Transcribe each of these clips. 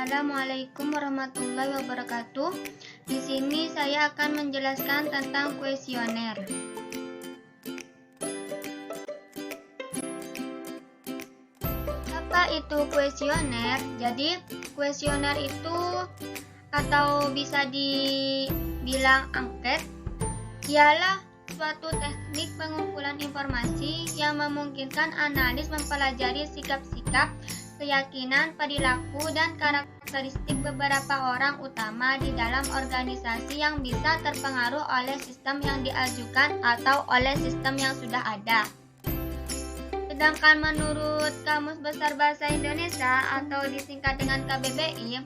Assalamualaikum warahmatullahi wabarakatuh. Di sini saya akan menjelaskan tentang kuesioner. Apa itu kuesioner? Jadi, kuesioner itu atau bisa dibilang angket ialah suatu teknik pengumpulan informasi yang memungkinkan analis mempelajari sikap-sikap, keyakinan, perilaku, dan karakteristik beberapa orang utama di dalam organisasi yang bisa terpengaruh oleh sistem yang diajukan atau oleh sistem yang sudah ada. Sedangkan menurut Kamus Besar Bahasa Indonesia atau disingkat dengan KBBI,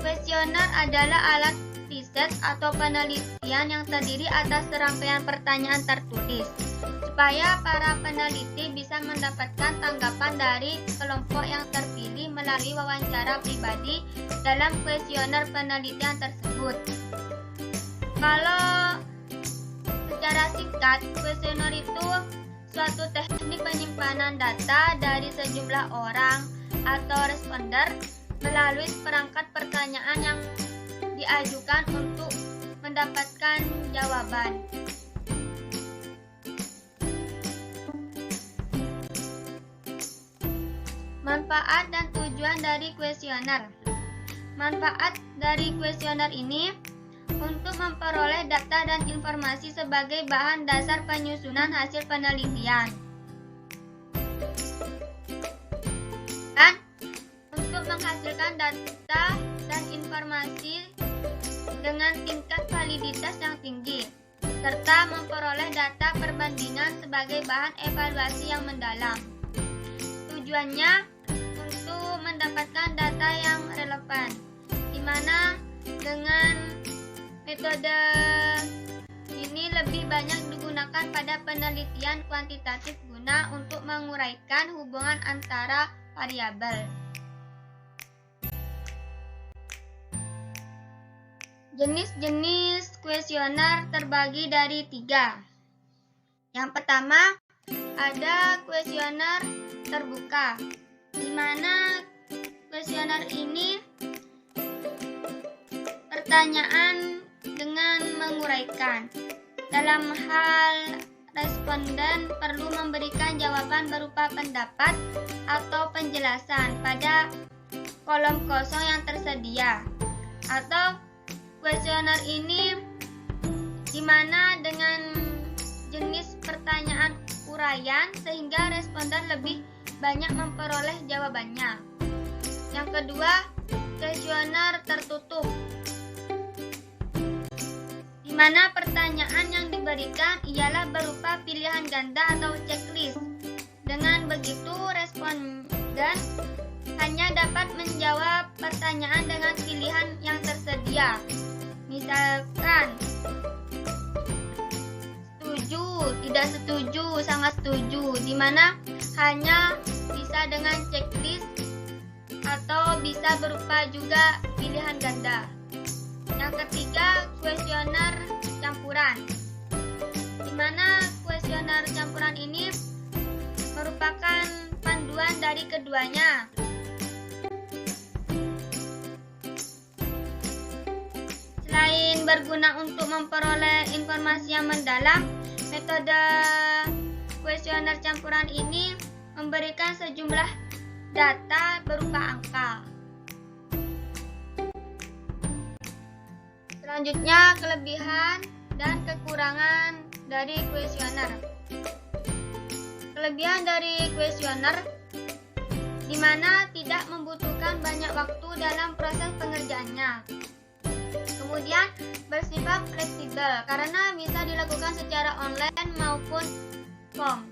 kuesioner adalah alat riset atau penelitian yang terdiri atas serangkaian pertanyaan tertulis, supaya para peneliti bisa mendapatkan tanggapan dari kelompok yang terpilih melalui wawancara pribadi dalam kuesioner penelitian tersebut. Kalau secara singkat, kuesioner itu suatu teknik penyimpanan data dari sejumlah orang atau responder melalui perangkat pertanyaan yang diajukan untuk mendapatkan jawaban. Manfaat dan tujuan dari kuesioner. Manfaat dari kuesioner ini untuk memperoleh data dan informasi sebagai bahan dasar penyusunan hasil penelitian. Dan untuk menghasilkan data dan informasi dengan tingkat validitas yang tinggi, serta memperoleh data perbandingan sebagai bahan evaluasi yang mendalam. Tujuannya untuk mendapatkan data yang relevan, di mana dengan metode ini lebih banyak digunakan pada penelitian kuantitatif guna untuk menguraikan hubungan antara variabel. Jenis-jenis kuesioner terbagi dari 3. Yang pertama, ada kuesioner terbuka, di mana kuesioner ini pertanyaan dengan menguraikan. Dalam hal responden perlu memberikan jawaban berupa pendapat atau penjelasan pada kolom kosong yang tersedia, atau kuesioner ini di mana dengan jenis pertanyaan uraian sehingga responden lebih banyak memperoleh jawabannya. Yang kedua, kuesioner tertutup, di mana pertanyaan yang diberikan ialah berupa pilihan ganda atau checklist. Dengan begitu, responden hanya dapat menjawab pertanyaan dengan pilihan yang tersedia. Misalkan, setuju, tidak setuju, sangat setuju, di mana hanya bisa dengan checklist atau bisa berupa juga pilihan ganda. Yang ketiga, kuesioner campuran, di mana kuesioner campuran ini merupakan panduan dari keduanya. Selain berguna untuk memperoleh informasi yang mendalam, metode kuesioner campuran ini memberikan sejumlah data berupa angka. Selanjutnya, kelebihan dan kekurangan dari kuesioner. Kelebihan dari kuesioner di mana tidak membutuhkan banyak waktu dalam proses pengerjaannya. Kemudian, bersifat fleksibel karena bisa dilakukan secara online maupun form.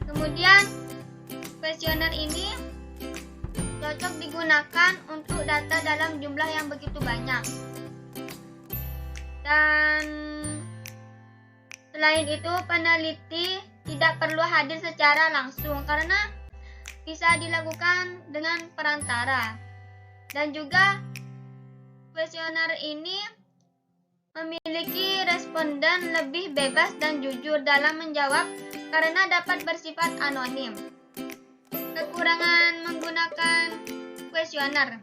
Kemudian, kuesioner ini cocok digunakan untuk data dalam jumlah yang begitu banyak. Dan selain itu, peneliti tidak perlu hadir secara langsung karena bisa dilakukan dengan perantara. Dan juga kuesioner ini memiliki responden lebih bebas dan jujur dalam menjawab karena dapat bersifat anonim. Kekurangan menggunakan kuesioner,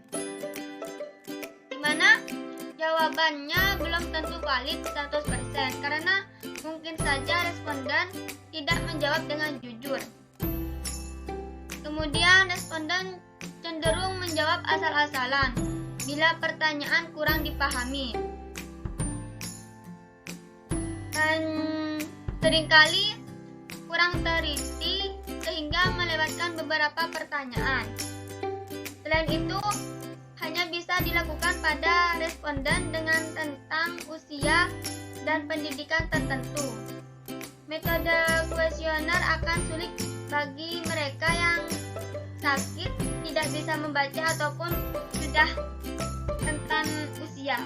di mana jawabannya belum tentu valid 100% karena mungkin saja responden tidak menjawab dengan jujur. Kemudian responden cenderung menjawab asal-asalan bila pertanyaan kurang dipahami. Dan seringkali kurang teliti sehingga melewatkan beberapa pertanyaan. Selain itu, hanya bisa dilakukan pada responden dengan tentang usia dan pendidikan tertentu. Metode kuesioner akan sulit bagi mereka yang sakit, tidak bisa membaca ataupun sudah rentan usia.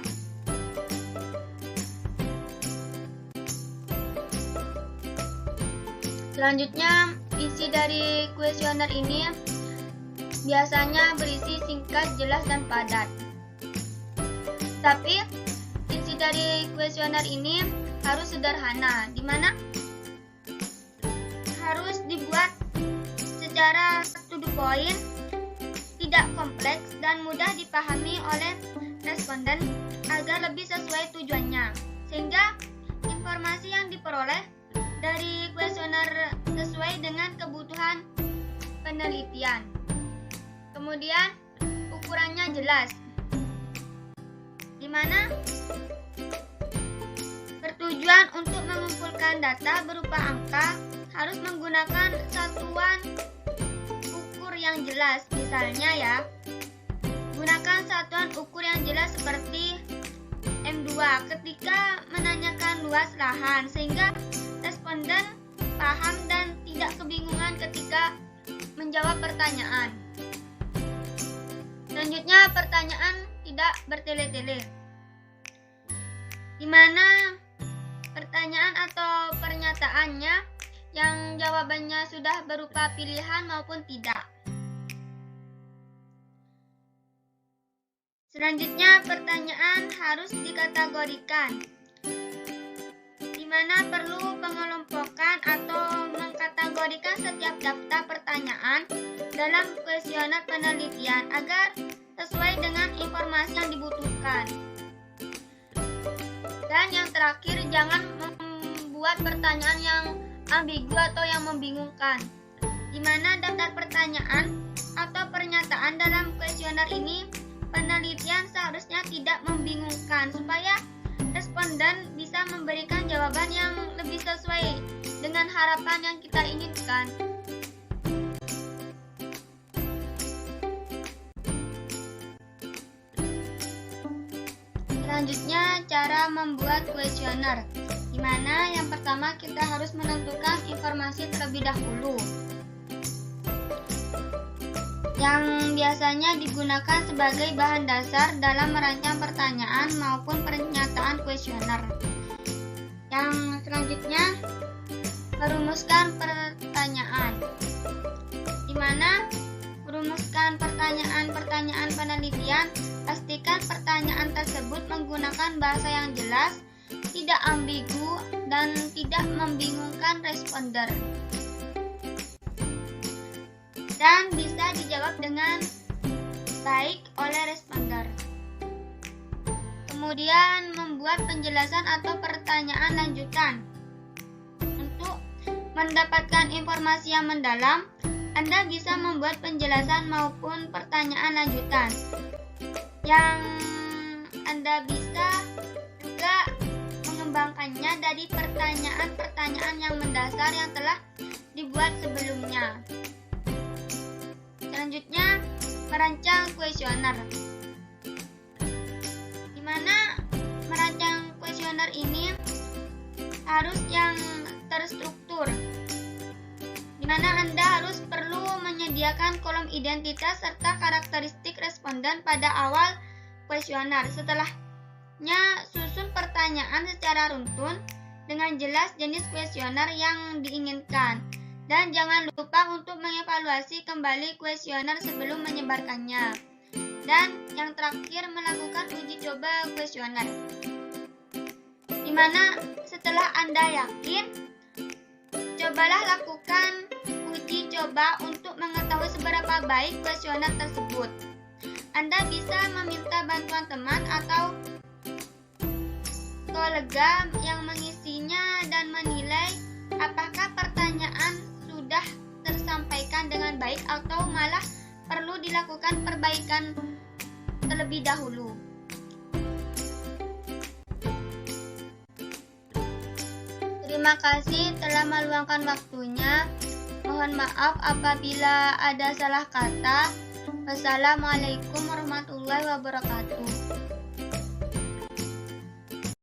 Selanjutnya, isi dari kuesioner ini biasanya berisi singkat, jelas, dan padat. Tapi, isi dari kuesioner ini harus sederhana, di mana harus dibuat secara to the point, tidak kompleks, dan mudah dipahami oleh responden agar lebih sesuai tujuannya, sehingga informasi yang diperoleh dari kuesioner sesuai dengan kebutuhan penelitian. Kemudian ukurannya jelas, di mana bertujuan untuk mengumpulkan data berupa angka harus menggunakan satuan ukur yang jelas. Misalnya ya, gunakan satuan ukur yang jelas seperti M2 ketika menanyakan luas lahan, sehingga responden paham dan tidak kebingungan ketika menjawab pertanyaan. Selanjutnya, pertanyaan tidak bertele-tele, di mana pertanyaan atau pernyataannya yang jawabannya sudah berupa pilihan maupun tidak. Selanjutnya, pertanyaan harus dikategorikan, di mana perlu pengelompokan atau mengkategorikan setiap daftar pertanyaan dalam kuesioner penelitian agar sesuai dengan informasi yang dibutuhkan. Dan yang terakhir, jangan membuat pertanyaan yang ambigu atau yang membingungkan, di mana daftar pertanyaan atau pernyataan dalam kuesioner ini penelitian seharusnya tidak membingungkan, supaya responden bisa memberikan jawaban yang lebih sesuai dengan harapan yang kita inginkan. Selanjutnya, cara membuat kuesioner, di mana yang pertama kita harus menentukan informasi terlebih dahulu, yang biasanya digunakan sebagai bahan dasar dalam merancang pertanyaan maupun pernyataan kuesioner. Yang selanjutnya, merumuskan pertanyaan, di mana merumuskan pertanyaan-pertanyaan penelitian, pastikan pertanyaan tersebut menggunakan bahasa yang jelas, tidak ambigu, dan tidak membingungkan responden, dan bisa dijawab dengan baik oleh responden. Kemudian, membuat penjelasan atau pertanyaan lanjutan. Untuk mendapatkan informasi yang mendalam, Anda bisa membuat penjelasan maupun pertanyaan lanjutan, yang Anda bisa juga mengembangkannya dari pertanyaan-pertanyaan yang mendasar yang telah dibuat sebelumnya. Selanjutnya, merancang kuesioner, di mana merancang kuesioner ini harus yang terstruktur, di mana Anda harus perlu menyediakan kolom identitas serta karakteristik responden pada awal kuesioner. Setelahnya, susun pertanyaan secara runtun dengan jelas jenis kuesioner yang diinginkan. Dan jangan lupa untuk mengevaluasi kembali kuesioner sebelum menyebarkannya. Dan yang terakhir, melakukan uji coba kuesioner, di mana setelah Anda yakin, cobalah lakukan uji coba untuk mengetahui seberapa baik kuesioner tersebut. Anda bisa meminta bantuan teman atau kolega yang mengisinya dan menilai apakah pertanyaan sudah tersampaikan dengan baik atau malah perlu dilakukan perbaikan terlebih dahulu. Terima kasih telah meluangkan waktunya. Mohon maaf apabila ada salah kata. Wassalamualaikum warahmatullahi wabarakatuh.